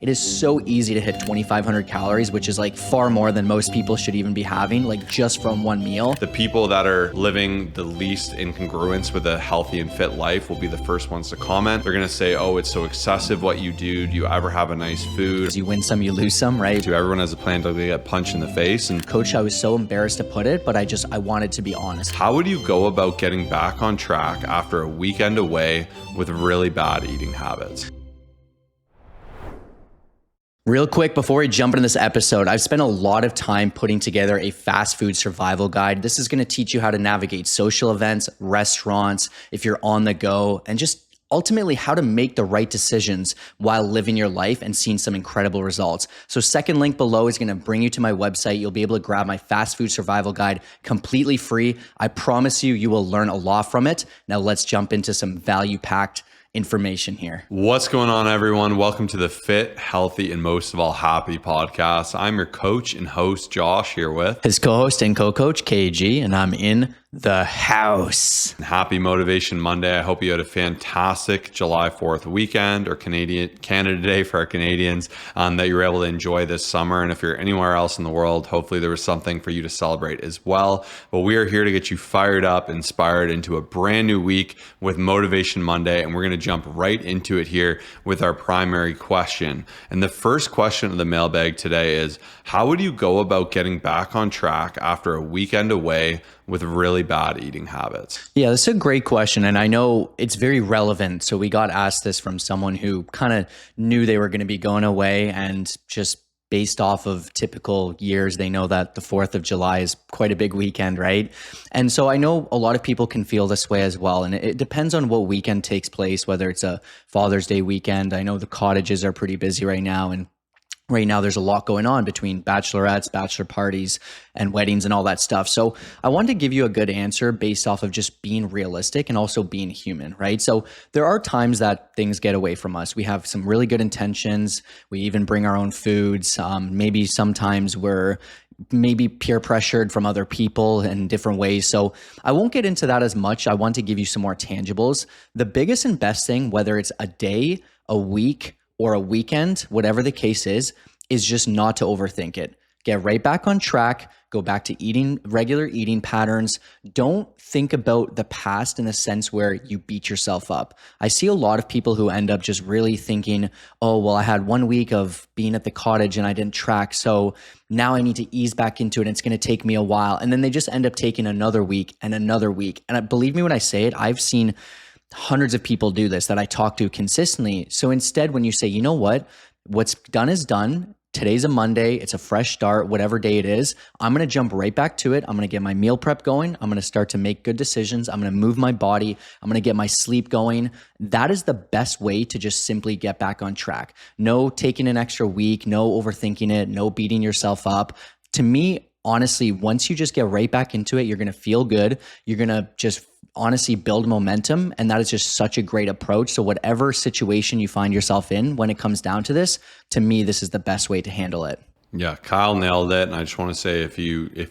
It is so easy to hit 2,500 calories, which is like far more than most people should even be having, like just from one meal. The people that are living the least in congruence with a healthy and fit life will be the first ones to comment. They're gonna say, oh, it's so excessive what you do. Do you ever have a nice food? You win some, you lose some, right? Everyone has a plan to get punched in the face. And Coach, I was so embarrassed to put it, but I wanted to be honest. How would you go about getting back on track after a weekend away with really bad eating habits? Real quick, before we jump into this episode, I've spent a lot of time putting together a fast food survival guide. This is going to teach you how to navigate social events, restaurants, if you're on the go, and just ultimately how to make the right decisions while living your life and seeing some incredible results. So second link below is going to bring you to my website. You'll be able to grab my fast food survival guide completely free. I promise you, you will learn a lot from it. Now let's jump into some value-packed information here. What's going on, everyone? Welcome to the Fit, Healthy, and most of all Happy podcast. I'm your coach and host, Josh, here with his co-host and co-coach, KG, and I'm in the house. Happy Motivation Monday. I hope you had a fantastic July 4th weekend, or Canada Day for our Canadians, that you were able to enjoy this summer. And if you're anywhere else in the world, hopefully there was something for you to celebrate as well. But we are here to get you fired up, inspired into a brand new week with Motivation Monday. And we're going to jump right into it here with our primary question. And the first question of the mailbag today is, how would you go about getting back on track after a weekend away with really bad eating habits? Yeah, that's a great question. And I know it's very relevant. So we got asked this from someone who kind of knew they were going to be going away, and just based off of typical years, they know that the 4th of July is quite a big weekend, right? And so I know a lot of people can feel this way as well. And it depends on what weekend takes place, whether it's a Father's Day weekend. I know the cottages are pretty busy right now, and right now there's a lot going on between bachelorettes, bachelor parties, and weddings and all that stuff. So I wanted to give you a good answer based off of just being realistic and also being human, right? So there are times that things get away from us. We have some really good intentions. We even bring our own foods. Maybe sometimes we're maybe peer pressured from other people in different ways. So I won't get into that as much. I want to give you some more tangibles. The biggest and best thing, whether it's a day, a week, or a weekend, whatever the case is just not to overthink it. Get right back on track, go back to eating regular eating patterns. Don't think about the past in the sense where you beat yourself up. I see a lot of people who end up just really thinking, oh, well, I had 1 week of being at the cottage and I didn't track, so now I need to ease back into it and it's going to take me a while. And then they just end up taking another week and another week. And believe me when I say it, I've seen hundreds of people do this that I talk to consistently. So instead, when you say, you know what, what's done is done. Today's a Monday. It's a fresh start, whatever day it is. I'm going to jump right back to it. I'm going to get my meal prep going. I'm going to start to make good decisions. I'm going to move my body. I'm going to get my sleep going. That is the best way to just simply get back on track. No taking an extra week, no overthinking it, no beating yourself up. To me, honestly, once you just get right back into it, you're going to feel good. You're going to just honestly build momentum. And that is just such a great approach. So whatever situation you find yourself in, when it comes down to this, to me, this is the best way to handle it. Yeah, Kyle nailed it. And I just want to say, if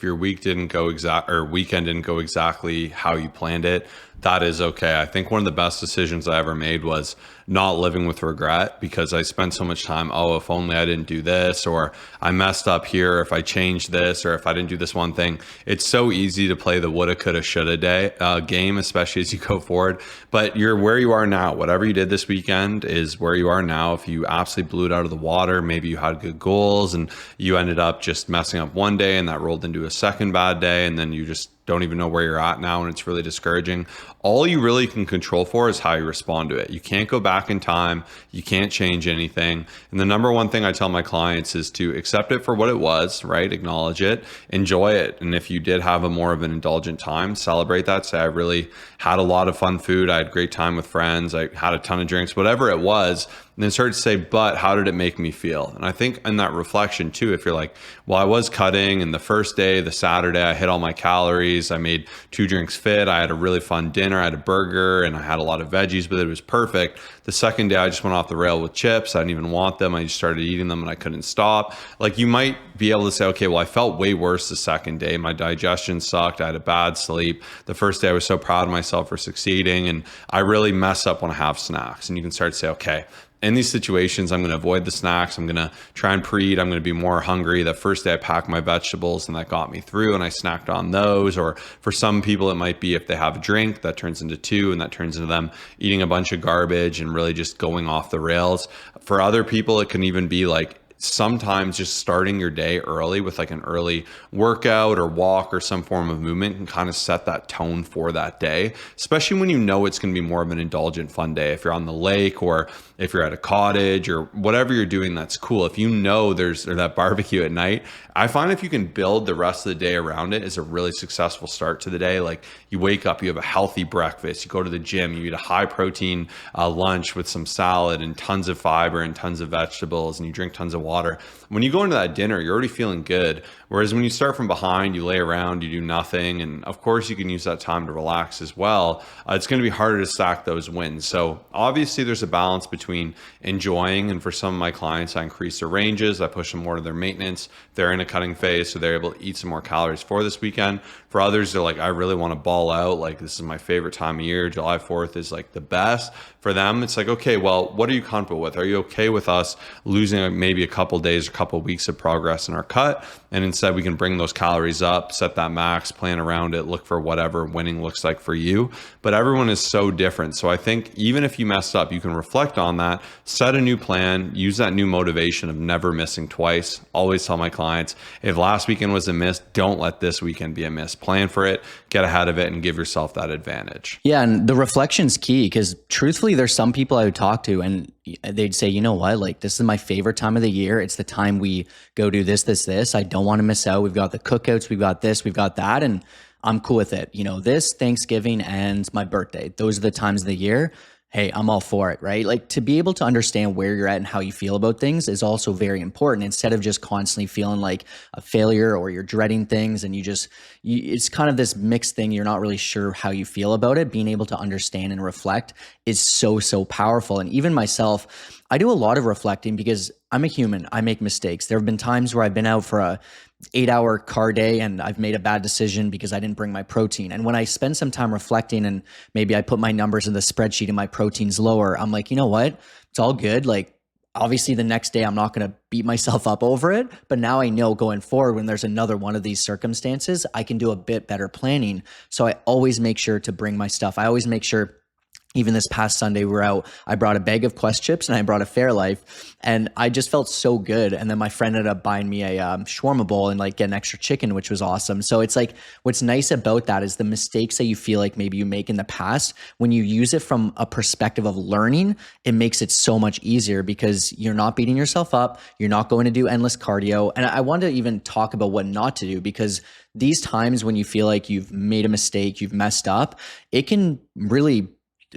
your weekend didn't go exactly how you planned it, that is okay. I think one of the best decisions I ever made was not living with regret, because I spent so much time, oh, if only I didn't do this, or I messed up here, if I changed this, or if I didn't do this one thing. It's so easy to play the woulda, coulda, shoulda game, especially as you go forward. But you're where you are now. Whatever you did this weekend is where you are now. If you absolutely blew it out of the water, maybe you had good goals and you ended up just messing up one day and that rolled into a second bad day, and then you just don't even know where you're at now, and it's really discouraging. All you really can control for is how you respond to it. You can't go back in time. You can't change anything. And the number one thing I tell my clients is to accept it for what it was, right? Acknowledge it, enjoy it. And if you did have a more of an indulgent time, celebrate that. Say, I really had a lot of fun food. I had a great time with friends. I had a ton of drinks, whatever it was. And then start to say, but how did it make me feel? And I think in that reflection too, if you're like, well, I was cutting, and the first day, the Saturday, I hit all my calories. I made 2 drinks fit. I had a really fun dinner. I had a burger and I had a lot of veggies, but it was perfect. The second day, I just went off the rail with chips. I didn't even want them. I just started eating them and I couldn't stop. Like, you might be able to say, okay, well, I felt way worse the second day. My digestion sucked. I had a bad sleep. The first day, I was so proud of myself for succeeding, and I really mess up when I have snacks. And you can start to say, okay, in these situations, I'm going to avoid the snacks. I'm going to try and pre-eat. I'm going to be more hungry. The first day I packed my vegetables and that got me through, and I snacked on those. Or for some people, it might be if they have a drink that turns into two, and that turns into them eating a bunch of garbage and really just going off the rails. For other people, it can even be like sometimes just starting your day early with like an early workout or walk or some form of movement can kind of set that tone for that day, especially when you know it's going to be more of an indulgent fun day. If you're on the lake or if you're at a cottage or whatever you're doing, that's cool. If you know there's that barbecue at night, I find if you can build the rest of the day around it is a really successful start to the day. Like you wake up, you have a healthy breakfast, you go to the gym, you eat a high protein lunch with some salad and tons of fiber and tons of vegetables, and you drink tons of water. When you go into that dinner, you're already feeling good. Whereas when you start from behind, you lay around, you do nothing. And of course, you can use that time to relax as well. It's going to be harder to stack those wins. So obviously, there's a balance between enjoying. And for some of my clients, I increase their ranges. I push them more to their maintenance. They're in a cutting phase, so they're able to eat some more calories for this weekend. For others, they're like, I really want to ball out. Like, this is my favorite time of year. July 4th is like the best. For them, it's like, okay, well, what are you comfortable with? Are you okay with us losing maybe a couple days, a couple weeks of progress in our cut? And instead, we can bring those calories up, set that max, plan around it, look for whatever winning looks like for you. But everyone is so different. So I think even if you messed up, you can reflect on that, set a new plan, use that new motivation of never missing twice. Always tell my clients, if last weekend was a miss, don't let this weekend be a miss. Plan for it, get ahead of it, and give yourself that advantage. Yeah, and the reflection's key, because truthfully, there's some people I would talk to and they'd say, you know what, like this is my favorite time of the year. It's the time we go do this. I don't want to miss out. We've got the cookouts, we've got this, we've got that, and I'm cool with it. You know, this, Thanksgiving, and my birthday. Those are the times of the year. Hey, I'm all for it, right? Like to be able to understand where you're at and how you feel about things is also very important, instead of just constantly feeling like a failure or you're dreading things and it's kind of this mixed thing. You're not really sure how you feel about it. Being able to understand and reflect is so powerful. And even myself, I do a lot of reflecting because I'm a human. I make mistakes. There have been times where I've been out for a 8-hour car day and I've made a bad decision because I didn't bring my protein. And when I spend some time reflecting and maybe I put my numbers in the spreadsheet and my protein's lower, I'm like, you know what? It's all good. Like obviously the next day I'm not going to beat myself up over it, but now I know going forward when there's another one of these circumstances, I can do a bit better planning. So I always make sure to bring my stuff. I always make sure. Even this past Sunday, we were out, I brought a bag of Quest chips and I brought a Fairlife, and I just felt so good. And then my friend ended up buying me a shawarma bowl and like get an extra chicken, which was awesome. So it's like, what's nice about that is the mistakes that you feel like maybe you make in the past, when you use it from a perspective of learning, it makes it so much easier because you're not beating yourself up. You're not going to do endless cardio. And I want to even talk about what not to do, because these times when you feel like you've made a mistake, you've messed up, it can really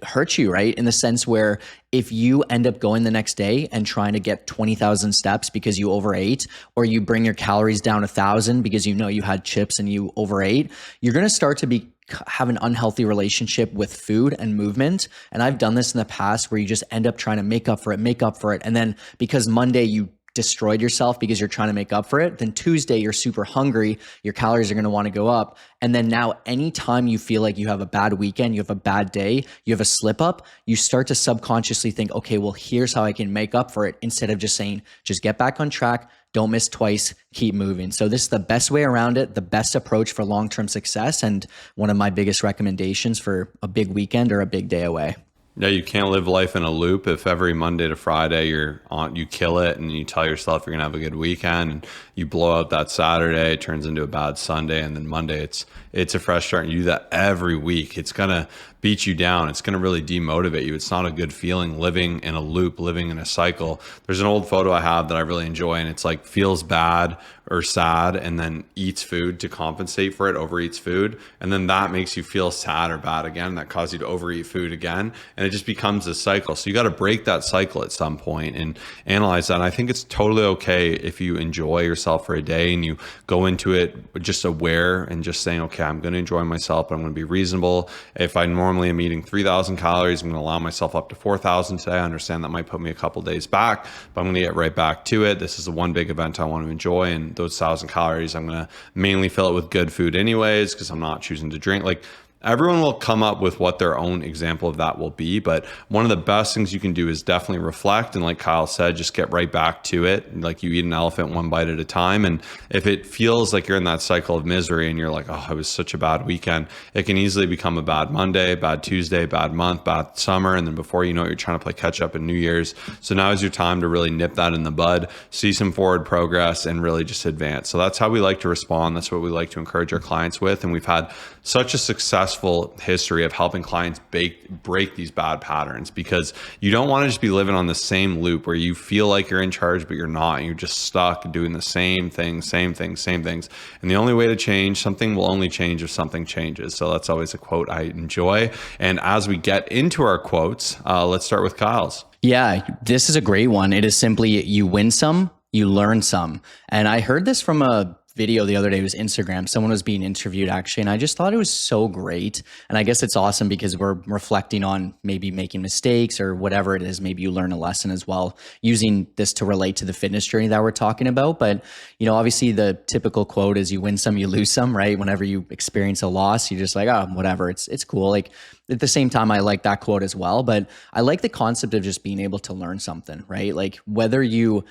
hurt you, right? In the sense where if you end up going the next day and trying to get 20,000 steps because you overate, or you bring your calories down 1,000 because you know you had chips and you overate, you're going to start to have an unhealthy relationship with food and movement. And I've done this in the past where you just end up trying to make up for it. And then because Monday you destroyed yourself because you're trying to make up for it, then Tuesday you're super hungry, your calories are going to want to go up. And then now anytime you feel like you have a bad weekend, you have a bad day, you have a slip up, you start to subconsciously think, okay, well, here's how I can make up for it, instead of just saying, just get back on track, don't miss twice, keep moving. So this is the best way around it, the best approach for long-term success, and one of my biggest recommendations for a big weekend or a big day away. Yeah, you can't live life in a loop. If every Monday to Friday you kill it and you tell yourself you're gonna have a good weekend, and you blow out that Saturday, it turns into a bad Sunday, and then Monday it's a fresh start, and you do that every week, it's gonna beat you down. It's gonna really demotivate you. It's not a good feeling living in a loop, living in a cycle. There's an old photo I have that I really enjoy, and it's like feels bad or sad and then eats food to compensate for it, overeats food, and then that makes you feel sad or bad again. That causes you to overeat food again, and it just becomes a cycle. So you got to break that cycle at some point and analyze that. And I think it's totally okay if you enjoy yourself for a day and you go into it just aware and just saying, okay, I'm going to enjoy myself, but I'm going to be reasonable. If I normally am eating 3,000 calories, I'm going to allow myself up to 4,000 today. I understand that might put me a couple days back, but I'm going to get right back to it. This is the one big event I want to enjoy, and those 1,000 calories, I'm going to mainly fill it with good food anyways, because I'm not choosing to drink. Like, everyone will come up with what their own example of that will be. But one of the best things you can do is definitely reflect. And like Kyle said, just get right back to it. Like you eat an elephant one bite at a time. And if it feels like you're in that cycle of misery and you're like, oh, it was such a bad weekend, it can easily become a bad Monday, bad Tuesday, bad month, bad summer. And then before you know it, you're trying to play catch up in New Year's. So now is your time to really nip that in the bud, see some forward progress, and really just advance. So that's how we like to respond. That's what we like to encourage our clients with. And we've had such a successful history of helping clients break these bad patterns, because you don't want to just be living on the same loop where you feel like you're in charge, but you're not. And you're just stuck doing the same things. And the only way to change something will only change if something changes. So that's always a quote I enjoy. And as we get into our quotes, let's start with Kyle's. Yeah, this is a great one. It is simply, you win some, you learn some. And I heard this from a video the other day. It was Instagram. Someone was being interviewed actually, and I just thought it was so great. And I guess it's awesome because we're reflecting on maybe making mistakes or whatever it is. Maybe you learn a lesson as well, using this to relate to the fitness journey that we're talking about. But, you know, obviously the typical quote is you win some, you lose some, right? Whenever you experience a loss, you're just like, oh, whatever, it's cool. Like, at the same time, I like that quote as well, but I like the concept of just being able to learn something, right? Like whether you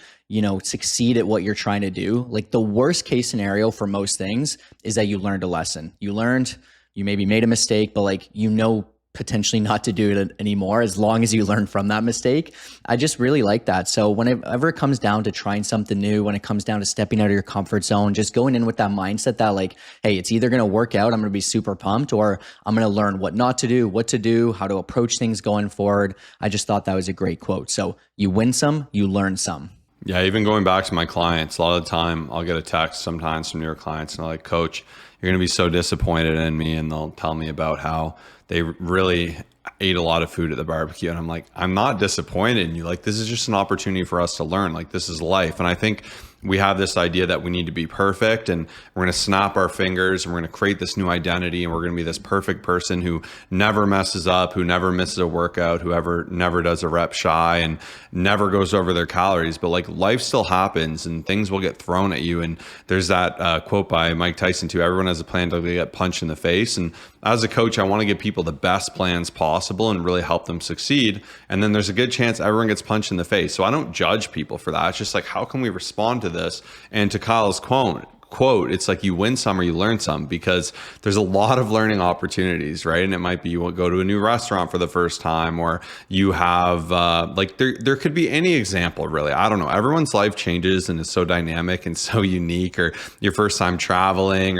succeed at what you're trying to do, like the worst case scenario for most things is that you learned a lesson. You maybe made a mistake, but like, potentially not to do it anymore as long as you learn from that mistake. I just really like that. So whenever it comes down to trying something new, when it comes down to stepping out of your comfort zone, just going in with that mindset that like, hey, it's either going to work out, I'm going to be super pumped, or I'm going to learn what not to do, what to do, how to approach things going forward. I just thought that was a great quote. So you win some, you learn some. Yeah, even going back to my clients, a lot of the time I'll get a text sometimes from newer clients and they're like, Coach, you're going to be so disappointed in me. And they'll tell me about how they really ate a lot of food at the barbecue. And I'm like, I'm not disappointed in you. Like, this is just an opportunity for us to learn. Like, this is life. And I think we have this idea that we need to be perfect and we're going to snap our fingers and we're going to create this new identity and we're going to be this perfect person who never messes up, who never misses a workout, whoever never does a rep shy and never goes over their calories. But like, life still happens and things will get thrown at you. And there's that quote by Mike Tyson too: everyone has a plan to get punched in the face. And as a coach, I want to give people the best plans possible and really help them succeed. And then there's a good chance everyone gets punched in the face. So I don't judge people for that. It's just like, how can we respond to this? And to Kyle's quote, it's like you win some or you learn some, because there's a lot of learning opportunities, right? And it might be you go to a new restaurant for the first time, or you have there could be any example really. I don't know. Everyone's life changes and is so dynamic and so unique, or your first time traveling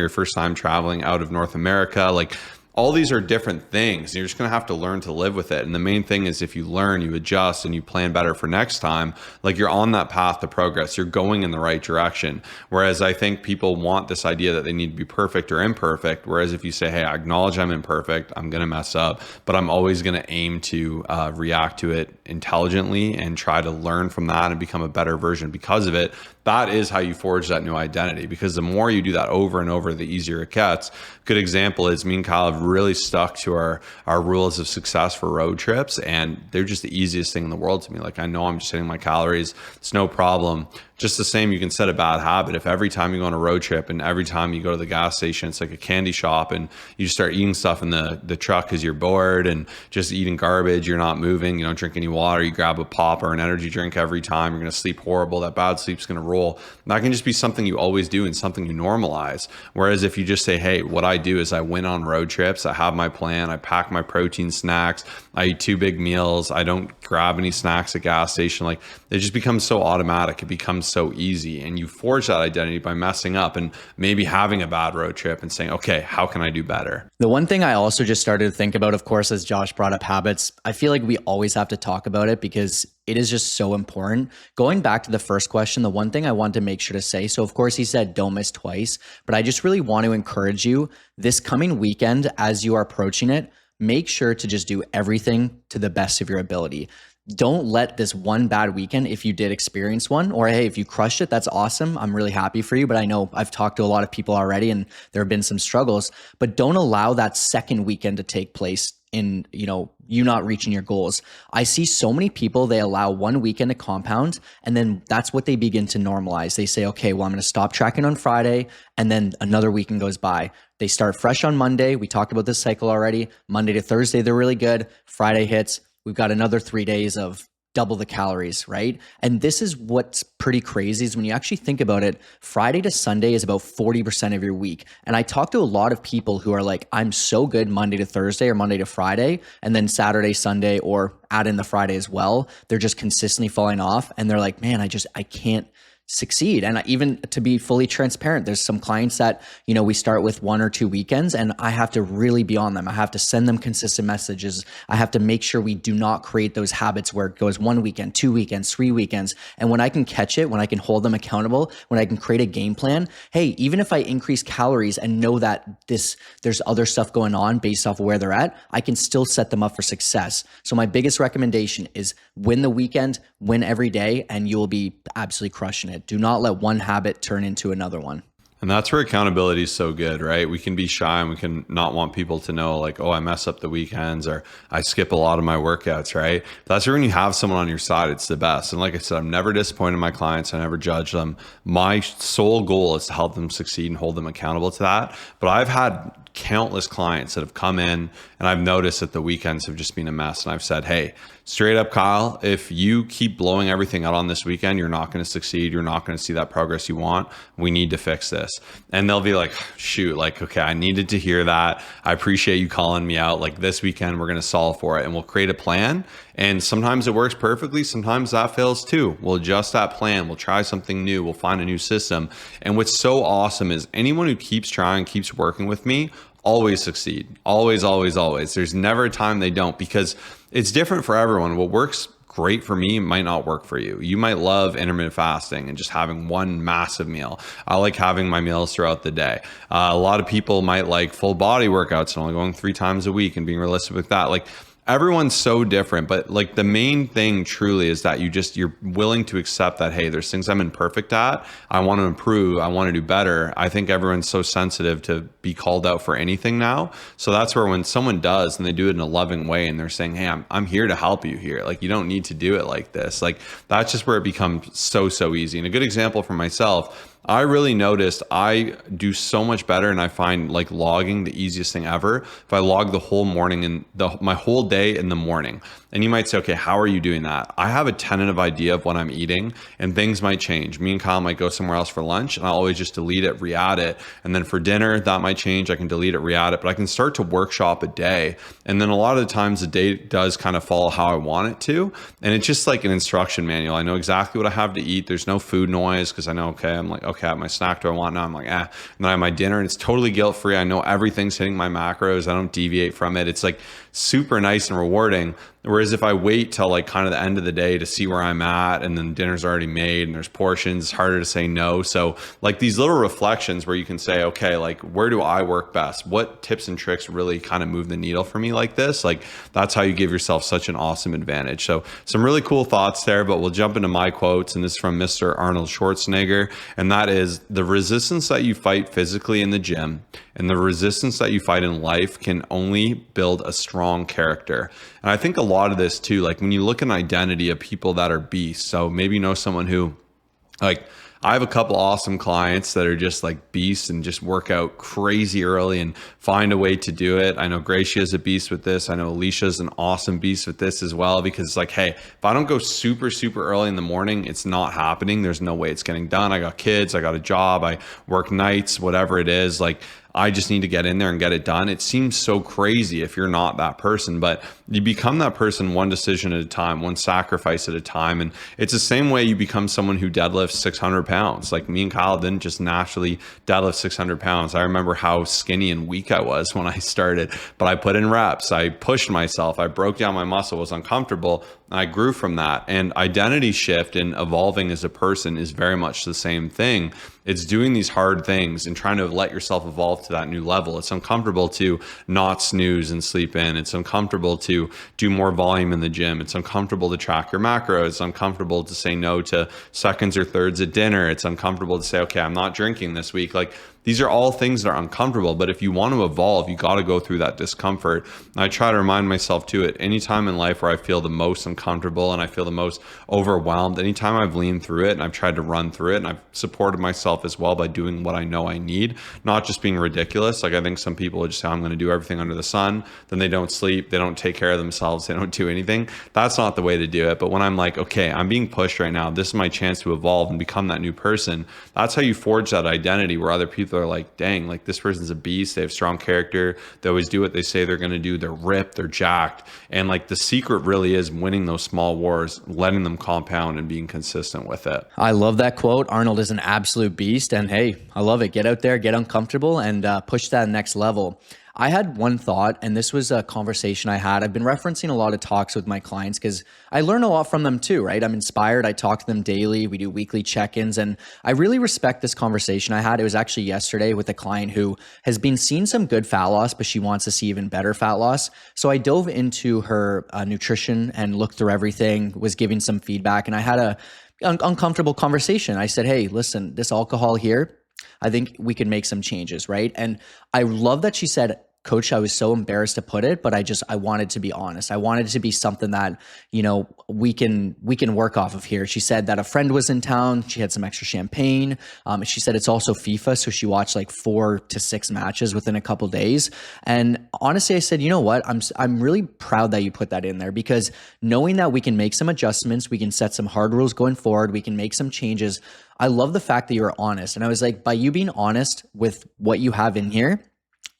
out of North America, like all these are different things. You're just going to have to learn to live with it. And the main thing is, if you learn, you adjust and you plan better for next time, like you're on that path to progress, you're going in the right direction. Whereas I think people want this idea that they need to be perfect or imperfect. Whereas if you say, hey, I acknowledge I'm imperfect, I'm going to mess up, but I'm always going to aim to react to it intelligently and try to learn from that and become a better version because of it. That is how you forge that new identity, because the more you do that over and over, the easier it gets. Good example is me and Kyle have really stuck to our rules of success for road trips, and they're just the easiest thing in the world to me. Like, I know I'm just hitting my calories. It's no problem. Just the same, you can set a bad habit. If every time you go on a road trip and every time you go to the gas station, it's like a candy shop and you just start eating stuff in the truck because you're bored and just eating garbage, you're not moving, you don't drink any water, you grab a pop or an energy drink every time, you're going to sleep horrible, that bad sleep's going to roll. That can just be something you always do and something you normalize. Whereas if you just say, hey, what I do is I went on road trips, I have my plan, I pack my protein snacks, I eat 2 big meals, I don't grab any snacks at gas station, like it just becomes so automatic. It becomes so easy, and you forge that identity by messing up and maybe having a bad road trip and saying, okay, how can I do better? The one thing I also just started to think about, of course, as Josh brought up habits, I feel like we always have to talk about it because it is just so important. Going back to the first question, the one thing I want to make sure to say, so of course he said don't miss twice, but I just really want to encourage you this coming weekend as you are approaching it, make sure to just do everything to the best of your ability. don't let this one bad weekend, if you did experience one, or hey, if you crushed it, that's awesome. I'm really happy for you. But I know I've talked to a lot of people already and there have been some struggles, but don't allow that second weekend to take place in, you not reaching your goals. I see so many people, they allow one weekend to compound and then that's what they begin to normalize. They say, okay, well, I'm going to stop tracking on Friday and then another weekend goes by. They start fresh on Monday. We talked about this cycle already. Monday to Thursday, they're really good. Friday hits. We've got another 3 days of double the calories, right? And this is what's pretty crazy is when you actually think about it, Friday to Sunday is about 40% of your week. And I talk to a lot of people who are like, I'm so good Monday to Thursday or Monday to Friday, and then Saturday, Sunday, or add in the Friday as well. They're just consistently falling off. And they're like, man, I can't succeed. And even to be fully transparent, there's some clients that, we start with 1 or 2 weekends and I have to really be on them. I have to send them consistent messages. I have to make sure we do not create those habits where it goes 1 weekend, 2 weekends, 3 weekends. And when I can catch it, when I can hold them accountable, when I can create a game plan, hey, even if I increase calories and know that there's other stuff going on based off of where they're at, I can still set them up for success. So my biggest recommendation is win the weekend, win every day, and you will be absolutely crushing it. Do not let one habit turn into another one. And that's where accountability is so good, right? We can be shy and we can not want people to know like, oh, I mess up the weekends or I skip a lot of my workouts, right? That's where when you have someone on your side, it's the best. And like I said, I'm never disappointed in my clients. I never judge them. My sole goal is to help them succeed and hold them accountable to that. But I've had countless clients that have come in and I've noticed that the weekends have just been a mess. And I've said, hey, straight up, Kyle, if you keep blowing everything out on this weekend, you're not going to succeed. You're not going to see that progress you want. We need to fix this. And they'll be like, shoot, like, okay, I needed to hear that. I appreciate you calling me out. Like this weekend, we're going to solve for it and we'll create a plan. And sometimes it works perfectly. Sometimes that fails too. We'll adjust that plan. We'll try something new. We'll find a new system. And what's so awesome is anyone who keeps trying, keeps working with me, always succeed. Always, always, always. There's never a time they don't, because it's different for everyone. What works great for me might not work for you. You might love intermittent fasting and just having one massive meal. I like having my meals throughout the day. A lot of people might like full body workouts and only going 3 times a week and being realistic with that. Like everyone's so different, but like the main thing truly is that you're willing to accept that, hey, there's things I'm imperfect at. I want to improve. I want to do better. I think everyone's so sensitive to be called out for anything now. So that's where when someone does and they do it in a loving way and they're saying, hey, I'm here to help you here. Like you don't need to do it like this. Like that's just where it becomes so easy. And a good example for myself, I really noticed I do so much better, and I find like logging the easiest thing ever. If I log the whole morning and my whole day in the morning. And you might say, okay, how are you doing that? I have a tentative idea of what I'm eating and things might change. Me and Kyle might go somewhere else for lunch and I'll always just delete it, re-add it. And then for dinner, that might change. I can delete it, re-add it, but I can start to workshop a day. And then a lot of the times the day does kind of follow how I want it to. And it's just like an instruction manual. I know exactly what I have to eat. There's no food noise because I know, okay, I'm like, okay, I have my snack. Do I want now? I'm like, And then I have my dinner and it's totally guilt-free. I know everything's hitting my macros. I don't deviate from it. It's like super nice and rewarding. Whereas if I wait till like kind of the end of the day to see where I'm at and then dinner's already made and there's portions, it's harder to say no. So like these little reflections where you can say, okay, like where do I work best? What tips and tricks really kind of move the needle for me like this? Like that's how you give yourself such an awesome advantage. So some really cool thoughts there, but we'll jump into my quotes. And this is from Mr. Arnold Schwarzenegger. And that is, the resistance that you fight physically in the gym and the resistance that you fight in life can only build a strong character. And I think a lot of this too, like when you look at an identity of people that are beasts. So maybe you know someone who, like, I have a couple awesome clients that are just like beasts and just work out crazy early and find a way to do it. I know Gracia is a beast with this. I know Alicia's an awesome beast with this as well, because it's like, hey, if I don't go super early in the morning, it's not happening. There's no way it's getting done. I got kids, I got a job, I work nights, whatever it is. Like I just need to get in there and get it done. It seems so crazy if you're not that person, but you become that person one decision at a time, one sacrifice at a time. And it's the same way you become someone who deadlifts 600 pounds. Like me and Kyle didn't just naturally deadlift 600 pounds. I remember how skinny and weak I was when I started, but I put in reps. I pushed myself. I broke down my muscle, was uncomfortable. I grew from that. And identity shift and evolving as a person is very much the same thing. It's doing these hard things and trying to let yourself evolve to that new level. It's uncomfortable to not snooze and sleep in. It's uncomfortable to do more volume in the gym. It's uncomfortable to track your macros. It's uncomfortable to say no to seconds or thirds at dinner. It's uncomfortable to say, okay, I'm not drinking this week. Like, these are all things that are uncomfortable, but if you want to evolve, you got to go through that discomfort. And I try to remind myself too, at any time in life where I feel the most uncomfortable and I feel the most overwhelmed, anytime I've leaned through it and I've tried to run through it, and I've supported myself as well by doing what I know I need, not just being ridiculous. Like, I think some people would just say, I'm going to do everything under the sun. Then they don't sleep. They don't take care of themselves. They don't do anything. That's not the way to do it. But when I'm like, okay, I'm being pushed right now. This is my chance to evolve and become that new person. That's how you forge that identity where other people are like, dang, like this person's a beast. They have strong character. They always do what they say they're going to do. They're ripped. They're jacked. And like, the secret really is winning those small wars, letting them compound and being consistent with it. I love that quote. Arnold is an absolute beast. And hey, I love it. Get out there, get uncomfortable, and push that next level. I had one thought, and this was a conversation I had. I've been referencing a lot of talks with my clients because I learn a lot from them too, right? I'm inspired. I talk to them daily. We do weekly check-ins, and I really respect this conversation I had. It was actually yesterday with a client who has been seeing some good fat loss, but she wants to see even better fat loss. So I dove into her nutrition and looked through everything, was giving some feedback, and I had a uncomfortable conversation. I said, hey, listen, this alcohol here, I think we can make some changes, right? And I love that she said, Coach, I was so embarrassed to put it, but I wanted to be honest. I wanted it to be something that, you know, we can work off of here. She said that a friend was in town. She had some extra champagne. She said it's also FIFA. So she watched like 4 to 6 matches within a couple days. And honestly, I said, you know what? I'm really proud that you put that in there, because knowing that we can make some adjustments, we can set some hard rules going forward, we can make some changes. I love the fact that you're honest. And I was like, by you being honest with what you have in here,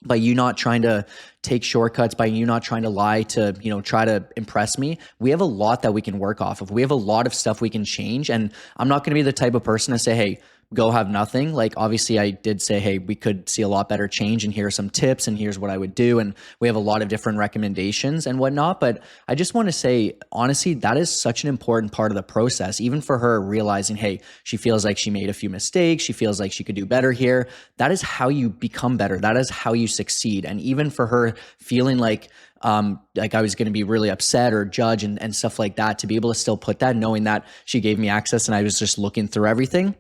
by you not trying to take shortcuts, by you not trying to lie to, you know, try to impress me, we have a lot that we can work off of. We have a lot of stuff we can change. And I'm not going to be the type of person to say, hey, go have nothing. Like, obviously I did say, hey, we could see a lot better change, and here are some tips, and here's what I would do. And we have a lot of different recommendations and whatnot. But I just want to say, honestly, that is such an important part of the process, even for her realizing, hey, she feels like she made a few mistakes. She feels like she could do better here. That is how you become better. That is how you succeed. And even for her feeling like I was going to be really upset or judge and stuff like that, to be able to still put that, knowing that she gave me access and I was just looking through everything,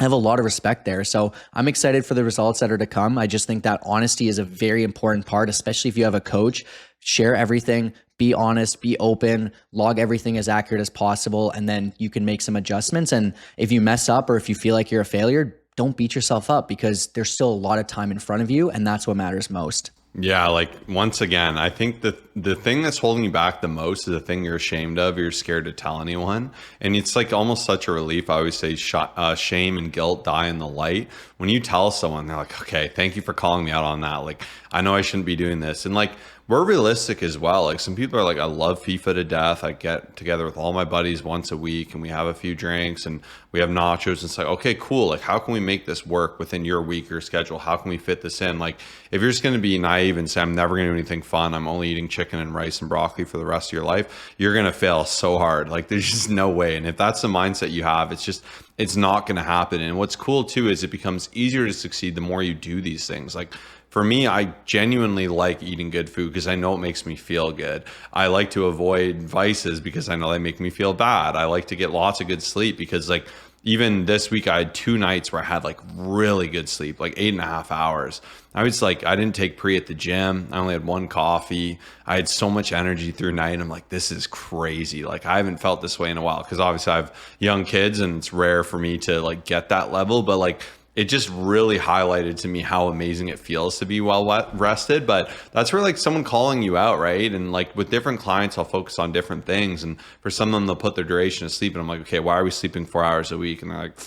I have a lot of respect there. So I'm excited for the results that are to come. I just think that honesty is a very important part, especially if you have a coach. Share everything, be honest, be open, log everything as accurate as possible, and then you can make some adjustments. And if you mess up or if you feel like you're a failure, don't beat yourself up, because there's still a lot of time in front of you, and that's what matters most. Yeah, like, once again, I think that the thing that's holding you back the most is the thing you're ashamed of. You're scared to tell anyone. And it's like almost such a relief. I always say shame and guilt die in the light. When you tell someone, they're like, okay, thank you for calling me out on that. Like, I know I shouldn't be doing this. And like, we're realistic as well. Like, some people are like, I love FIFA to death. I get together with all my buddies once a week and we have a few drinks and we have nachos. And it's like, okay, cool. Like, how can we make this work within your week or schedule? How can we fit this in? Like, if you're just going to be naive and say, I'm never going to do anything fun, I'm only eating chicken and rice and broccoli for the rest of your life, you're going to fail so hard. Like, there's just no way. And if that's the mindset you have, it's not going to happen. And what's cool too, is it becomes easier to succeed the more you do these things. Like, for me, I genuinely like eating good food because I know it makes me feel good. I like to avoid vices because I know they make me feel bad. I like to get lots of good sleep because, like, even this week I had 2 nights where I had like really good sleep, like 8.5 hours. I was like, I didn't take pre at the gym. I only had 1 coffee. I had so much energy through night. I'm like, this is crazy. Like, I haven't felt this way in a while, because obviously I have young kids and it's rare for me to like get that level, but like, it just really highlighted to me how amazing it feels to be well rested. But that's where, like, someone calling you out, right? And like, with different clients, I'll focus on different things. And for some of them, they'll put their duration of sleep, and I'm like, okay, why are we sleeping 4 hours a week? And they're like,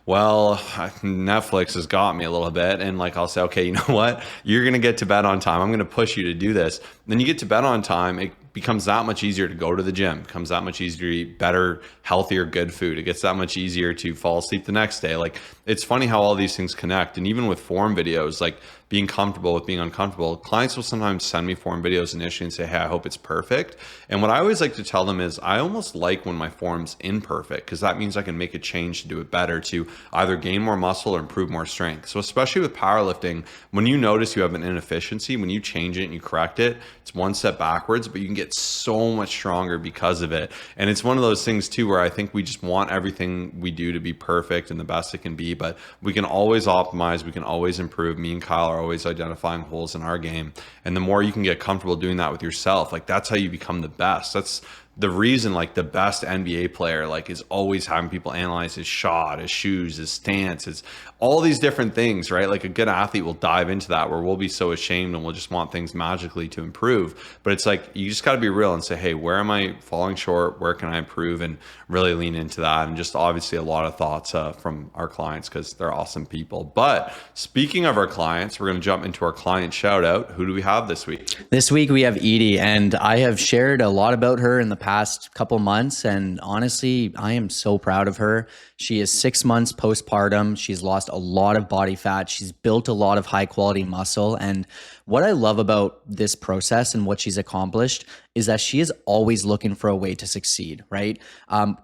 well, Netflix has got me a little bit. And like, I'll say, okay, you know what? You're going to get to bed on time. I'm going to push you to do this. Then you get to bed on time. It becomes that much easier to go to the gym. It becomes that much easier to eat better, healthier, good food. It gets that much easier to fall asleep the next day. Like, it's funny how all these things connect. And even with form videos, like, being comfortable with being uncomfortable. Clients will sometimes send me form videos initially and say, hey, I hope it's perfect. And what I always like to tell them is I almost like when my form's imperfect, because that means I can make a change to do it better, to either gain more muscle or improve more strength. So especially with powerlifting, when you notice you have an inefficiency, when you change it and you correct it, it's one step backwards, but you can get so much stronger because of it. And it's one of those things too, where I think we just want everything we do to be perfect and the best it can be, but we can always optimize, we can always improve. Me and Kyle are always identifying holes in our game. And the more you can get comfortable doing that with yourself, like that's how you become the best. That's the reason like the best NBA player like is always having people analyze his shot, his shoes, his stance, his all these different things, right? Like a good athlete will dive into that, where we'll be so ashamed and we'll just want things magically to improve. But it's like you just got to be real and say, hey, where am I falling short? Where can I improve? And really lean into that. And just obviously a lot of thoughts from our clients, because they're awesome people. But speaking of our clients, we're going to jump into our client shout out. Who do we have this week? This week we have Edie, and I have shared a lot about her in the past couple months, and honestly, I am so proud of her. She is 6 months postpartum. She's lost a lot of body fat. She's built a lot of high quality muscle. And what I love about this process and what she's accomplished is that she is always looking for a way to succeed, right?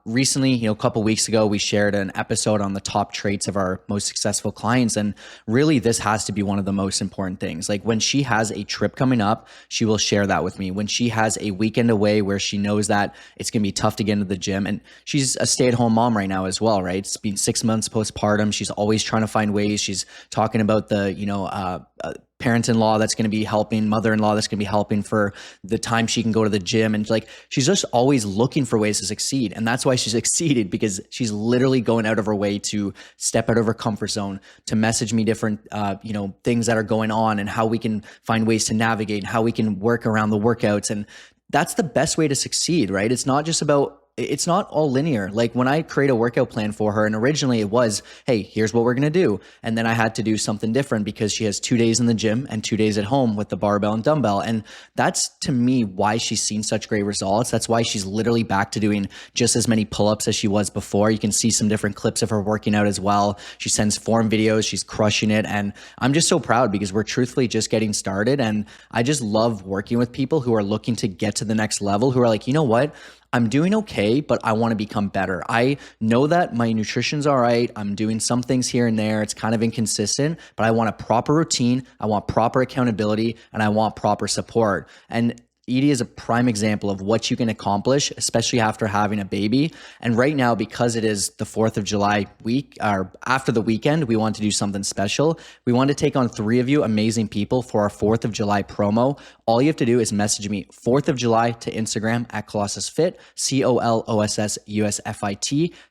Recently, a couple weeks ago, we shared an episode on the top traits of our most successful clients. And really, this has to be one of the most important things. Like when she has a trip coming up, she will share that with me. When she has a weekend away where she knows that it's going to be tough to get into the gym, and she's a stay-at-home mom right now as well, right? It's been 6 months postpartum. She's always trying to find ways. She's talking about the, parent-in-law that's going to be helping, mother-in-law that's going to be helping for the time she can go to the gym. And like, she's just always looking for ways to succeed. And that's why she's succeeded, because she's literally going out of her way to step out of her comfort zone, to message me different, things that are going on and how we can find ways to navigate and how we can work around the workouts. And that's the best way to succeed, right? It's not all linear. Like when I create a workout plan for her, and originally it was, hey, here's what we're going to do. And then I had to do something different because she has 2 days in the gym and 2 days at home with the barbell and dumbbell. And that's, to me, why she's seen such great results. That's why she's literally back to doing just as many pull-ups as she was before. You can see some different clips of her working out as well. She sends form videos. She's crushing it. And I'm just so proud, because we're truthfully just getting started. And I just love working with people who are looking to get to the next level, who are like, you know what? I'm doing okay, but I want to become better. I know that my nutrition's all right. I'm doing some things here and there. It's kind of inconsistent, but I want a proper routine. I want proper accountability, and I want proper support. And Edie is a prime example of what you can accomplish, especially after having a baby. And right now, because it is the 4th of July week, or after the weekend, we want to do something special. We want to take on 3 of you amazing people for our 4th of July promo. All you have to do is message me 4th of July to Instagram at Colossus Fit, COLOSSUSFIT,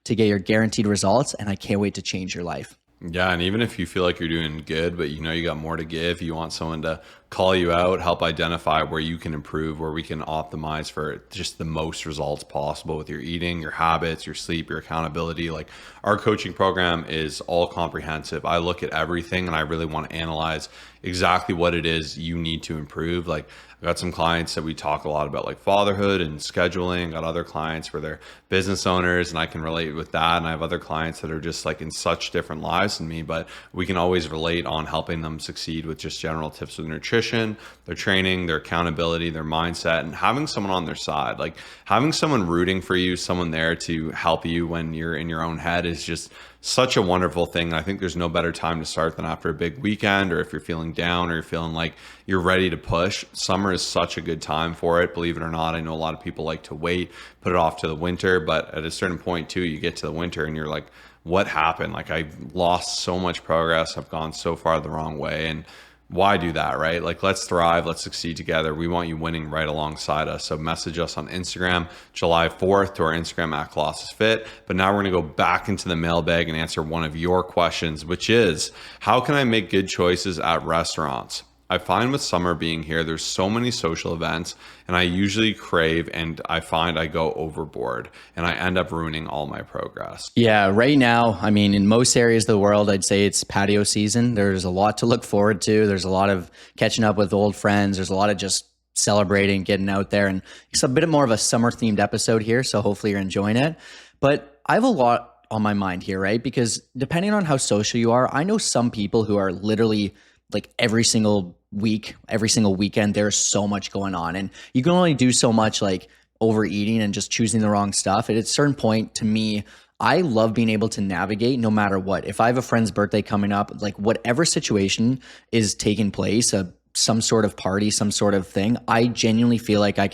to get your guaranteed results. And I can't wait to change your life. Yeah, and even if you feel like you're doing good, but you got more to give, you want someone to call you out, help identify where you can improve, where we can optimize for just the most results possible with your eating, your habits, your sleep, your accountability. Like our coaching program is all comprehensive. I look at everything and I really want to analyze exactly what it is you need to improve. Like I've got some clients that we talk a lot about like fatherhood and scheduling. Got other clients where they're business owners and I can relate with that. And I have other clients that are just like in such different lives than me, but we can always relate on helping them succeed with just general tips with nutrition, their training, their accountability, their mindset, and having someone on their side. Like having someone rooting for you, someone there to help you when you're in your own head is just such a wonderful thing. I think there's no better time to start than after a big weekend, or if you're feeling down or you're feeling like you're ready to push. Summer is such a good time for it, believe it or not. I know a lot of people like to wait, put it off to the winter, but at a certain point too, you get to the winter and you're like, what happened? Like I lost so much progress. I've gone so far the wrong way. And why do that, right? Like let's thrive, let's succeed together. We want you winning right alongside us. So message us on Instagram, July 4th to our Instagram at Colossus Fit. But now we're going to go back into the mailbag and answer one of your questions, which is, how can I make good choices at restaurants? I find with summer being here, there's so many social events and I usually crave, and I find I go overboard and I end up ruining all my progress. Yeah, right now, I mean, in most areas of the world, I'd say it's patio season. There's a lot to look forward to. There's a lot of catching up with old friends. There's a lot of just celebrating, getting out there. And it's a bit more of a summer themed episode here. So hopefully you're enjoying it. But I have a lot on my mind here, right? Because depending on how social you are, I know some people who are literally like every single week, every single weekend, there's so much going on, and you can only do so much like overeating and just choosing the wrong stuff. At a certain point, to me, I love being able to navigate no matter what. If I have a friend's birthday coming up, like whatever situation is taking place, some sort of party, some sort of thing, I genuinely feel like I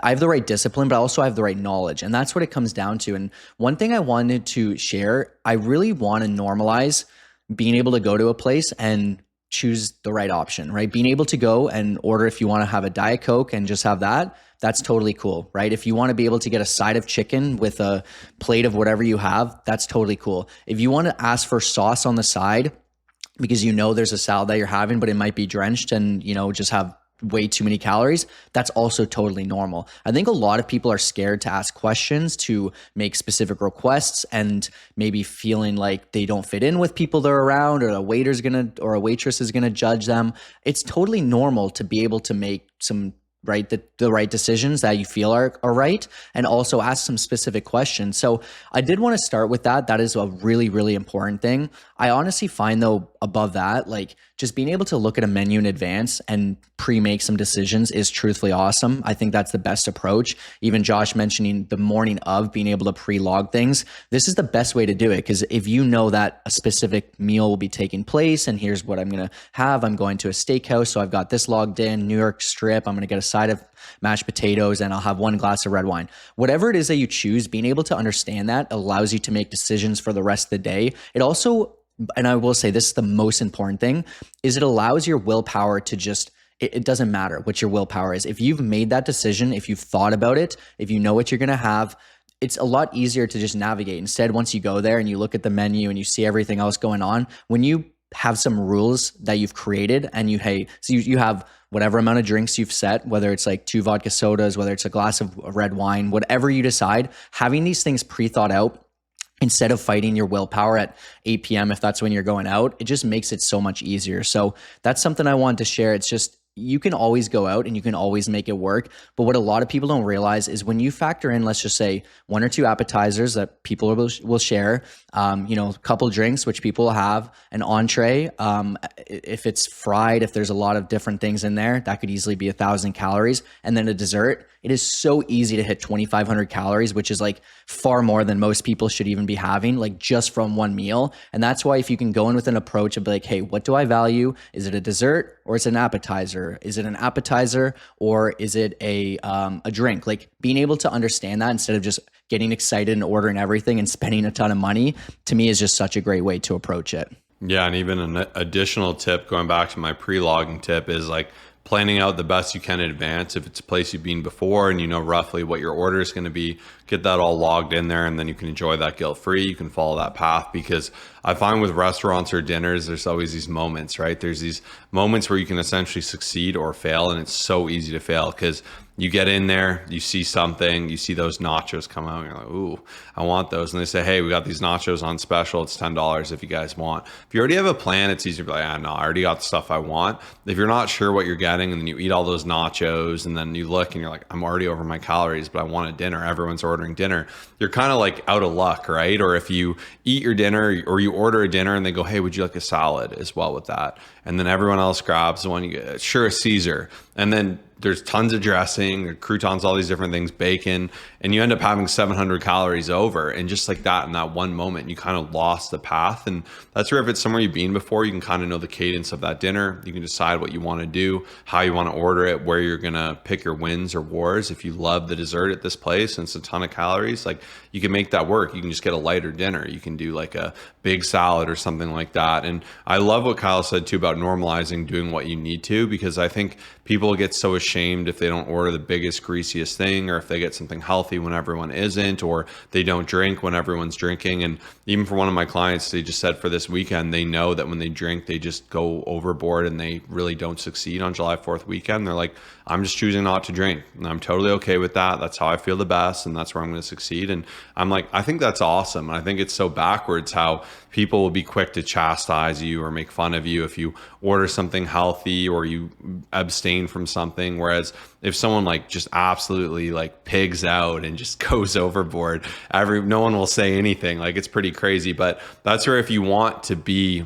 have the right discipline, but also I have the right knowledge. And that's what it comes down to. And one thing I wanted to share, I really want to normalize being able to go to a place and choose the right option, right? Being able to go and order, if you want to have a Diet Coke and just have that, that's totally cool, right? If you want to be able to get a side of chicken with a plate of whatever you have, that's totally cool. If you want to ask for sauce on the side because you know there's a salad that you're having, but it might be drenched and, just have way too many calories, that's also totally normal. I think a lot of people are scared to ask questions, to make specific requests, and maybe feeling like they don't fit in with people they're around, or a waitress is gonna judge them. It's totally normal to be able to make some the right decisions that you feel are right, and also ask some specific questions. So I did want to start with that. That is a really, really important thing. I honestly find though, above that, like just being able to look at a menu in advance and pre-make some decisions is truthfully awesome. I think that's the best approach. Even Josh mentioning the morning of being able to pre-log things. This is the best way to do it, because if you know that a specific meal will be taking place and here's what I'm going to have, I'm going to a steakhouse, so I've got this logged in, New York strip, I'm going to get a side of mashed potatoes, and I'll have one glass of red wine. Whatever it is that you choose, being able to understand that allows you to make decisions for the rest of the day. It also, and I will say this is the most important thing, is it allows your willpower to just, it doesn't matter what your willpower is. If you've made that decision, if you've thought about it, if you know what you're going to have, it's a lot easier to just navigate. Instead, once you go there and you look at the menu and you see everything else going on, when you have some rules that you've created and you have whatever amount of drinks you've set, whether it's like 2 vodka sodas, whether it's a glass of red wine, whatever you decide, having these things pre-thought out instead of fighting your willpower at 8 p.m. if that's when you're going out, it just makes it so much easier. So that's something I wanted to share. It's just, you can always go out and you can always make it work. But what a lot of people don't realize is when you factor in, let's just say 1 or 2 appetizers that people will share, a couple drinks, which people will have, an entree. If it's fried, if there's a lot of different things in there, that could easily be 1,000 calories. And then a dessert. It is so easy to hit 2,500 calories, which is like far more than most people should even be having, like just from one meal. And that's why if you can go in with an approach of like, hey, what do I value? Is it a dessert or is it an appetizer? Is it an appetizer or is it a drink? Like being able to understand that instead of just getting excited and ordering everything and spending a ton of money, to me is just such a great way to approach it. Yeah. And even an additional tip, going back to my pre-logging tip, is like planning out the best you can in advance. If it's a place you've been before and you know roughly what your order is going to be, get that all logged in there, and then you can enjoy that guilt-free. You can follow that path, because I find with restaurants or dinners, there's always these moments, right? There's these moments where you can essentially succeed or fail, and it's so easy to fail because you get in there, you see something, you see those nachos come out, and you're like, ooh, I want those. And they say, hey, we got these nachos on special. It's $10 if you guys want. If you already have a plan, it's easier to be like, no, I already got the stuff I want. If you're not sure what you're getting and then you eat all those nachos and then you look and you're like, I'm already over my calories, but I want a dinner. Everyone's ordering dinner. You're kind of like out of luck, right? Or if you eat your dinner or you order a dinner and they go, hey, would you like a salad as well with that? And then everyone else grabs the one you get, sure, a Caesar. And then there's tons of dressing, croutons, all these different things, bacon, and you end up having 700 calories over. And just like that, in that one moment, you kind of lost the path. And that's where if it's somewhere you've been before, you can kind of know the cadence of that dinner. You can decide what you want to do, how you want to order it, where you're going to pick your wins or wars. If you love the dessert at this place and it's a ton of calories, like you can make that work. You can just get a lighter dinner. You can do like a big salad or something like that. And I love what Kyle said too about normalizing doing what you need to, because I think people get so ashamed if they don't order the biggest, greasiest thing, or if they get something healthy when everyone isn't, or they don't drink when everyone's drinking. And even for one of my clients, they just said for this weekend, they know that when they drink, they just go overboard and they really don't succeed on July 4th weekend. They're like, I'm just choosing not to drink, and I'm totally okay with that. That's how I feel the best, and that's where I'm going to succeed. And I'm like, I think that's awesome. And I think it's so backwards how people will be quick to chastise you or make fun of you if you order something healthy or you abstain from something. Whereas if someone like just absolutely like pigs out and just goes overboard, no one will say anything. Like, it's pretty crazy. But that's where if you want to be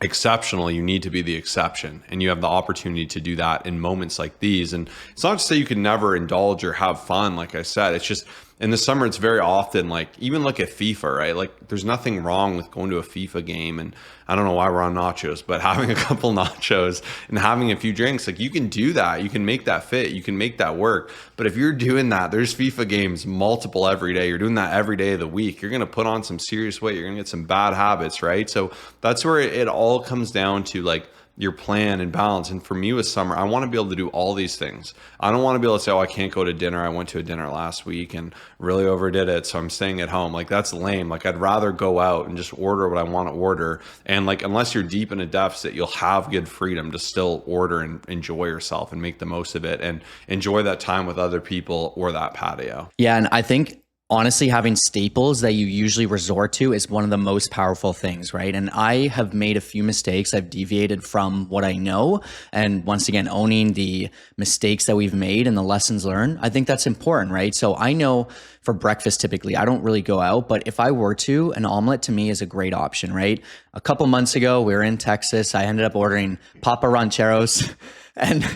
exceptional, you need to be the exception, and you have the opportunity to do that in moments like these. And it's not to say you can never indulge or have fun, like I said. It's just in the summer, it's very often like, even look at FIFA, right? Like there's nothing wrong with going to a FIFA game, and I don't know why we're on nachos, but having a couple nachos and having a few drinks, like you can do that. You can make that fit. You can make that work. But if you're doing that, there's FIFA games multiple every day. You're doing that every day of the week. You're going to put on some serious weight. You're going to get some bad habits, right? So that's where it all comes down to, like, your plan and balance. And for me with summer, I want to be able to do all these things. I don't want to be able to say, oh, I can't go to dinner. I went to a dinner last week and really overdid it, so I'm staying at home. Like, that's lame. Like, I'd rather go out and just order what I want to order. And like, unless you're deep in a deficit, you'll have good freedom to still order and enjoy yourself and make the most of it and enjoy that time with other people or that patio. Yeah. And I think honestly, having staples that you usually resort to is one of the most powerful things, right? And I have made a few mistakes. I've deviated from what I know. And once again, owning the mistakes that we've made and the lessons learned, I think that's important, right? So I know for breakfast, typically, I don't really go out, but if I were to, an omelet to me is a great option, right? A couple months ago, we were in Texas. I ended up ordering Papa Rancheros. And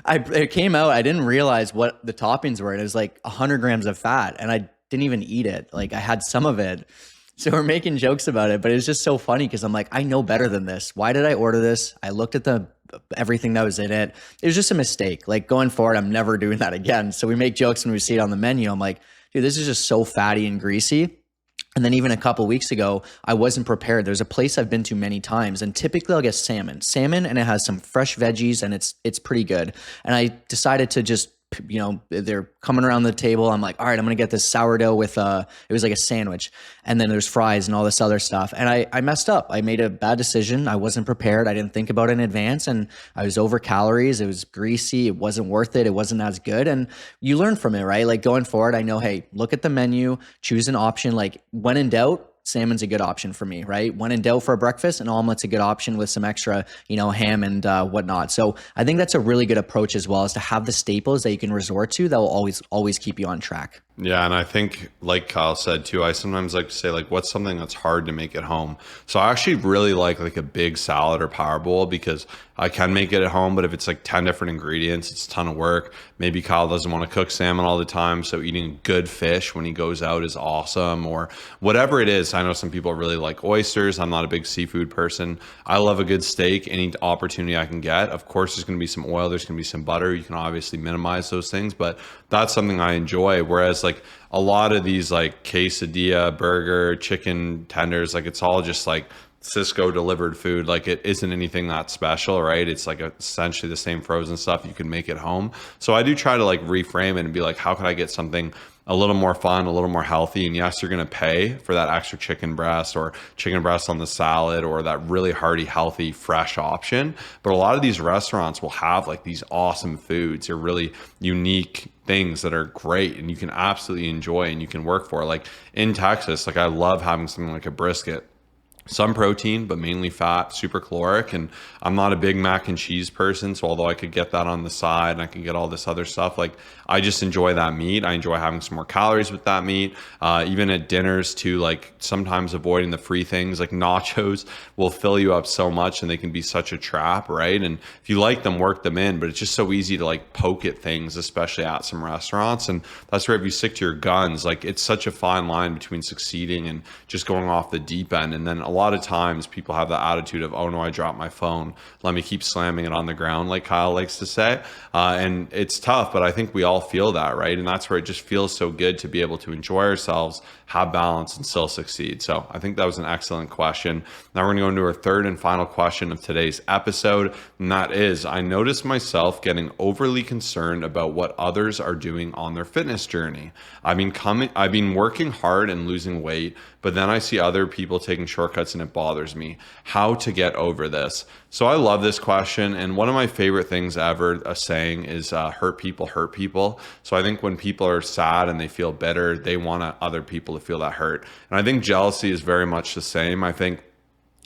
it came out, I didn't realize what the toppings were. It was like 100 grams of fat, and I didn't even eat it. Like, I had some of it. So we're making jokes about it, but it's just so funny because I'm like, I know better than this. Why did I order this? I looked at everything that was in it. It was just a mistake. Like, going forward, I'm never doing that again. So we make jokes when we see it on the menu. I'm like, dude, this is just so fatty and greasy. And then even a couple weeks ago, I wasn't prepared. There's a place I've been to many times, and typically I'll get salmon, and it has some fresh veggies, and it's pretty good. And I decided to just, they're coming around the table. I'm like, all right, I'm going to get this sourdough with it was like a sandwich, and then there's fries and all this other stuff. And I messed up. I made a bad decision. I wasn't prepared. I didn't think about it in advance, and I was over calories. It was greasy. It wasn't worth it. It wasn't as good. And you learn from it, right? Like, going forward, I know, hey, look at the menu, choose an option. Like, when in doubt, salmon's a good option for me, right? When in doubt for a breakfast, an omelet's a good option with some extra, ham and whatnot. So I think that's a really good approach as well, is to have the staples that you can resort to that will always keep you on track. Yeah, and I think, like Kyle said too, I sometimes like to say, like, what's something that's hard to make at home? So I actually really like a big salad or power bowl, because I can make it at home, but if it's like 10 different ingredients, it's a ton of work. Maybe Kyle doesn't want to cook salmon all the time, so eating good fish when he goes out is awesome, or whatever it is. I know some people really like oysters. I'm not a big seafood person. I love a good steak any opportunity I can get. Of course, there's going to be some oil, there's going to be some butter. You can obviously minimize those things, but that's something I enjoy. Whereas like a lot of these like quesadilla, burger, chicken tenders, like it's all just like Cisco delivered food. Like, it isn't anything that special, right? It's like essentially the same frozen stuff you can make at home. So I do try to like reframe it and be like, how can I get something a little more fun, a little more healthy? And yes, you're going to pay for that extra chicken breast or chicken breast on the salad or that really hearty, healthy, fresh option. But a lot of these restaurants will have like these awesome foods. They're really unique things that are great and you can absolutely enjoy and you can work for. Like in Texas, like I love having something like a brisket. Some protein, but mainly fat, super caloric. And I'm not a big mac and cheese person. So although I could get that on the side and I can get all this other stuff, like I just enjoy that meat. I enjoy having some more calories with that meat. Even at dinners too, like sometimes avoiding the free things like nachos will fill you up so much and they can be such a trap, right? And if you like them, work them in, but it's just so easy to like poke at things, especially at some restaurants. And that's where if you stick to your guns, like it's such a fine line between succeeding and just going off the deep end. And then a lot of times people have the attitude of, oh no, I dropped my phone, let me keep slamming it on the ground, like Kyle likes to say. And it's tough, but I think we all feel that, right? And that's where it just feels so good to be able to enjoy ourselves, have balance, and still succeed. So I think that was an excellent question. Now we're going to go into our third and final question of today's episode. And that is, I notice myself getting overly concerned about what others are doing on their fitness journey. I've been working hard and losing weight, but then I see other people taking shortcuts and it bothers me. How to get over this? So I love this question. And one of my favorite things ever, a saying is hurt people hurt people. So I think when people are sad and they feel bitter, they want other people to feel that hurt. And I think jealousy is very much the same. I think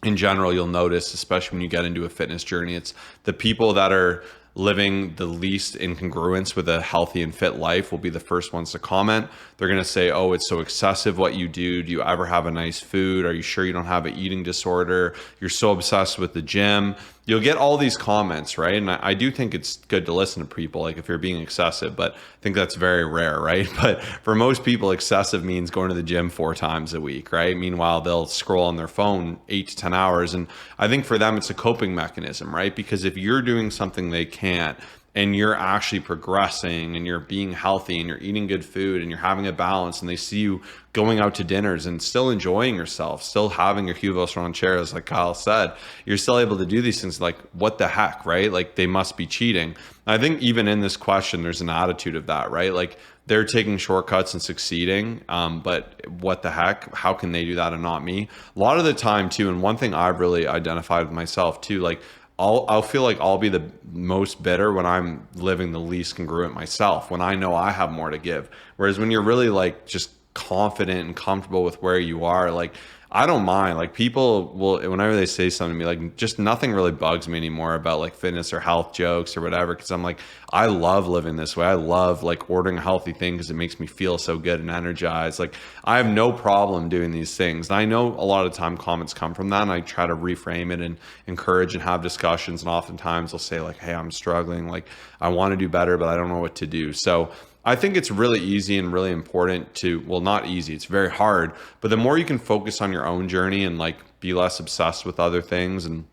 in general, you'll notice, especially when you get into a fitness journey, it's the people that are living the least incongruence with a healthy and fit life will be the first ones to comment. They're going to say, oh, it's so excessive what you do. Do you ever have a nice food? Are you sure you don't have an eating disorder? You're so obsessed with the gym. You'll get all these comments, right? And I do think it's good to listen to people, like if you're being excessive, but I think that's very rare, right? But for most people, excessive means going to the gym 4 times a week, right? Meanwhile, they'll scroll on their phone 8 to 10 hours. And I think for them, it's a coping mechanism, right? Because if you're doing something they can't, and you're actually progressing and you're being healthy and you're eating good food and you're having a balance, and they see you going out to dinners and still enjoying yourself, still having your Huvos rancheros, like Kyle said, you're still able to do these things, like what the heck, right? Like they must be cheating. I think even in this question, there's an attitude of that, right? Like they're taking shortcuts and succeeding, but what the heck? How can they do that and not me? A lot of the time too, and one thing I've really identified with myself too, like I'll feel like I'll be the most bitter when I'm living the least congruent myself, when I know I have more to give. Whereas when you're really like just confident and comfortable with where you are, like I don't mind. Like people will, whenever they say something to me, like just nothing really bugs me anymore about like fitness or health jokes or whatever. Cause I'm like, I love living this way. I love like ordering a healthy thing because it makes me feel so good and energized. Like I have no problem doing these things. And I know a lot of the time comments come from that, and I try to reframe it and encourage and have discussions. And oftentimes they'll say like, hey, I'm struggling. Like I want to do better, but I don't know what to do. So I think it's really easy and really important to, well, not easy, it's very hard, but the more you can focus on your own journey and like be less obsessed with other things. And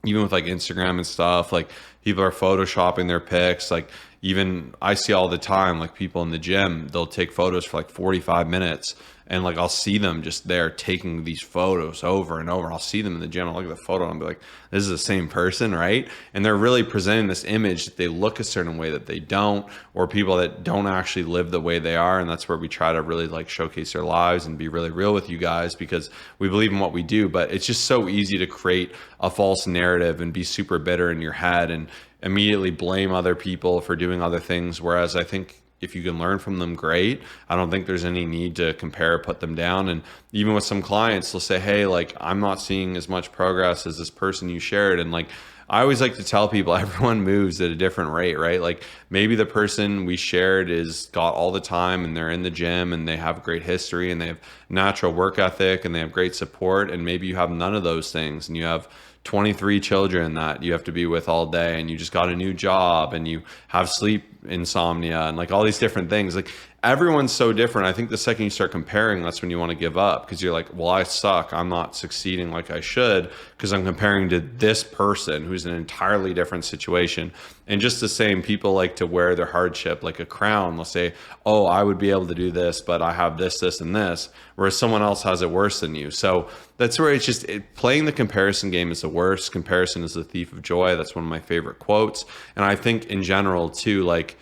even with like Instagram and stuff, like people are photoshopping their pics. Like even I see all the time, like people in the gym, they'll take photos for like 45 minutes. And like, I'll see them just there taking these photos over and over. I'll see them in the gym. I'll look at the photo and I'll be like, this is the same person, right? And they're really presenting this image that they look a certain way that they don't, or people that don't actually live the way they are. And that's where we try to really like showcase their lives and be really real with you guys, because we believe in what we do. But it's just so easy to create a false narrative and be super bitter in your head and immediately blame other people for doing other things. Whereas I think if you can learn from them, great. I don't think there's any need to compare, put them down. And even with some clients, they'll say, hey, like, I'm not seeing as much progress as this person you shared. And like, I always like to tell people everyone moves at a different rate, right? Like maybe the person we shared is got all the time and they're in the gym and they have great history and they have natural work ethic and they have great support. And maybe you have none of those things and you have 23 children that you have to be with all day, and you just got a new job and you have sleep insomnia and like all these different things. Like everyone's so different. I think the second you start comparing, that's when you want to give up, because you're like, well, I suck. I'm not succeeding like I should because I'm comparing to this person who's in an entirely different situation. And just the same, people like to wear their hardship like a crown. They'll say, oh, I would be able to do this, but I have this, this, and this, whereas someone else has it worse than you. So that's where it's just playing the comparison game is the worst. Comparison is the thief of joy. That's one of my favorite quotes. And I think in general too, like,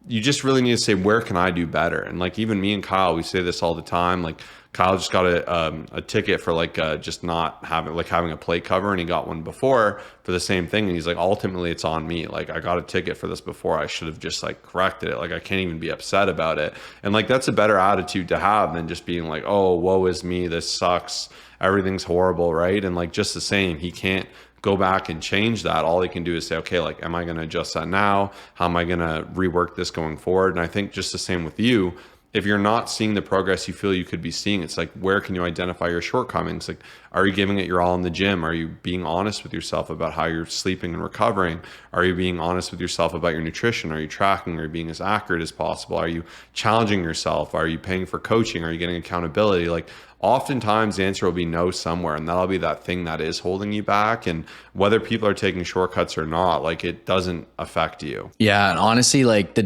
you just really need to say, where can I do better? And like even me and Kyle, we say this all the time. Like Kyle just got a ticket for like just not having a plate cover, and he got one before for the same thing. And he's like, ultimately it's on me. Like I got a ticket for this before. I should have just like corrected it. Like I can't even be upset about it. And like that's a better attitude to have than just being like, oh, woe is me, this sucks, everything's horrible, right? And like just the same, he can't go back and change that. All he can do is say, okay, like, am I going to adjust that now? How am I going to rework this going forward? And I think just the same with you. If you're not seeing the progress you feel you could be seeing, it's like, where can you identify your shortcomings? Like, are you giving it your all in the gym? Are you being honest with yourself about how you're sleeping and recovering? Are you being honest with yourself about your nutrition? Are you tracking? Are you being as accurate as possible? Are you challenging yourself? Are you paying for coaching? Are you getting accountability? Like, oftentimes the answer will be no somewhere, and that'll be that thing that is holding you back. And whether people are taking shortcuts or not, like it doesn't affect you. Yeah. And honestly, like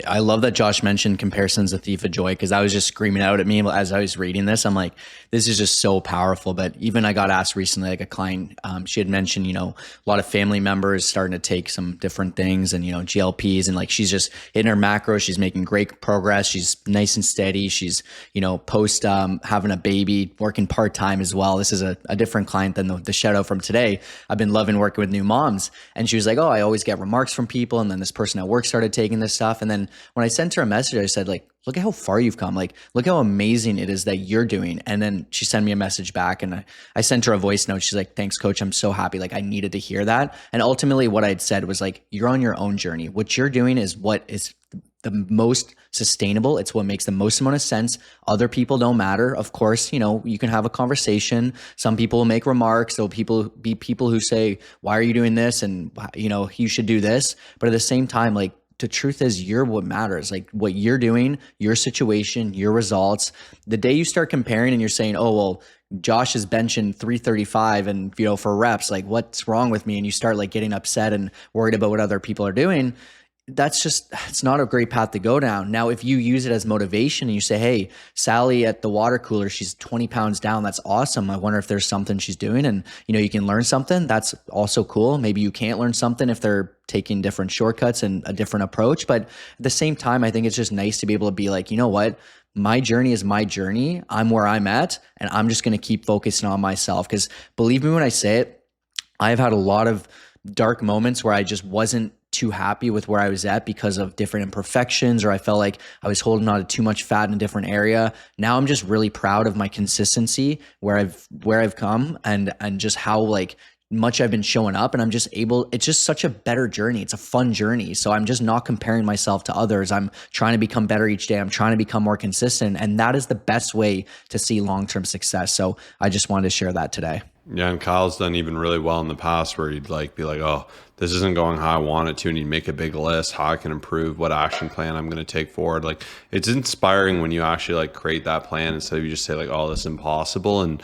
I love that Josh mentioned comparison's a thief of joy, because I was just screaming out at me as I was reading this. I'm like, this is just so powerful. But even I got asked recently, like a client, she had mentioned, a lot of family members starting to take some different things and, GLPs, and like, she's just in her macros, she's making great progress. She's nice and steady. She's, post having a baby, baby, working part-time as well. This is a different client than the shout out from today. I've been loving working with new moms. And she was like, oh, I always get remarks from people. And then this person at work started taking this stuff. And then when I sent her a message, I said, like, look at how far you've come. Like, look how amazing it is that you're doing. And then she sent me a message back, and I sent her a voice note. She's like, thanks, coach. I'm so happy. Like, I needed to hear that. And ultimately what I'd said was like, you're on your own journey. What you're doing is what is the most sustainable. It's what makes the most amount of sense. Other people don't matter. Of course, you know, you can have a conversation. Some people will make remarks. There'll be people who say, why are you doing this? And, you know, you should do this. But at the same time, like, the truth is you're what matters. Like, what you're doing, your situation, your results. The day you start comparing and you're saying, oh, well, Josh is benching 335 and, you know, for reps, like, what's wrong with me? And you start like getting upset and worried about what other people are doing. It's not a great path to go down. Now, if you use it as motivation and you say, hey, Sally at the water cooler, she's 20 pounds down. That's awesome. I wonder if there's something she's doing, and, you know, you can learn something. That's also cool. Maybe you can't learn something if they're taking different shortcuts and a different approach. But at the same time, I think it's just nice to be able to be like, you know what? My journey is my journey. I'm where I'm at, and I'm just going to keep focusing on myself. Because believe me when I say it, I've had a lot of dark moments where I just wasn't too happy with where I was at because of different imperfections, or I felt like I was holding on to too much fat in a different area. Now I'm just really proud of my consistency, where I've come, and just how like much I've been showing up, and I'm just able, it's just such a better journey. It's a fun journey. So I'm just not comparing myself to others. I'm trying to become better each day. I'm trying to become more consistent. And that is the best way to see long-term success. So I just wanted to share that today. Yeah, and Kyle's done even really well in the past where he'd like be like, oh, this isn't going how I want it to, and he'd make a big list, how I can improve, what action plan I'm going to take forward. Like, it's inspiring when you actually like create that plan instead of you just say like, oh, this is impossible. And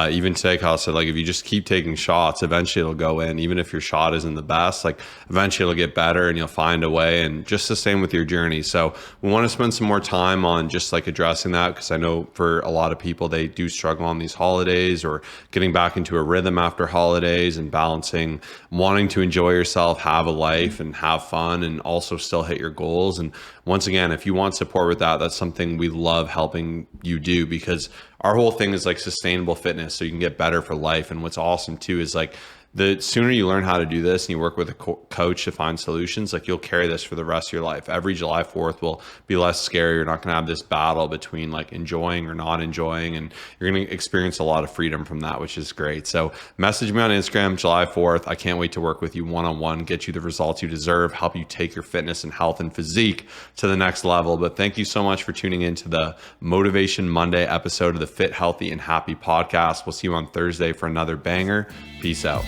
even today, Kyle said, like, if you just keep taking shots, eventually it'll go in. Even if your shot isn't the best, like, eventually it'll get better and you'll find a way. And just the same with your journey. So we want to spend some more time on just like addressing that, because I know for a lot of people, they do struggle on these holidays or getting back into a rhythm after holidays, and balancing wanting to enjoy yourself, have a life, and have fun, and also still hit your goals. And once again, if you want support with that, that's something we love helping you do, because our whole thing is like sustainable fitness so you can get better for life. And what's awesome too is like, the sooner you learn how to do this and you work with a coach to find solutions, like, you'll carry this for the rest of your life. Every July 4th will be less scary. You're not going to have this battle between like enjoying or not enjoying, and you're going to experience a lot of freedom from that, which is great. So message me on Instagram, July 4th. I can't wait to work with you one-on-one, get you the results you deserve, help you take your fitness and health and physique to the next level. But thank you so much for tuning into the Motivation Monday episode of the Fit, Healthy, and Happy podcast. We'll see you on Thursday for another banger. Peace out.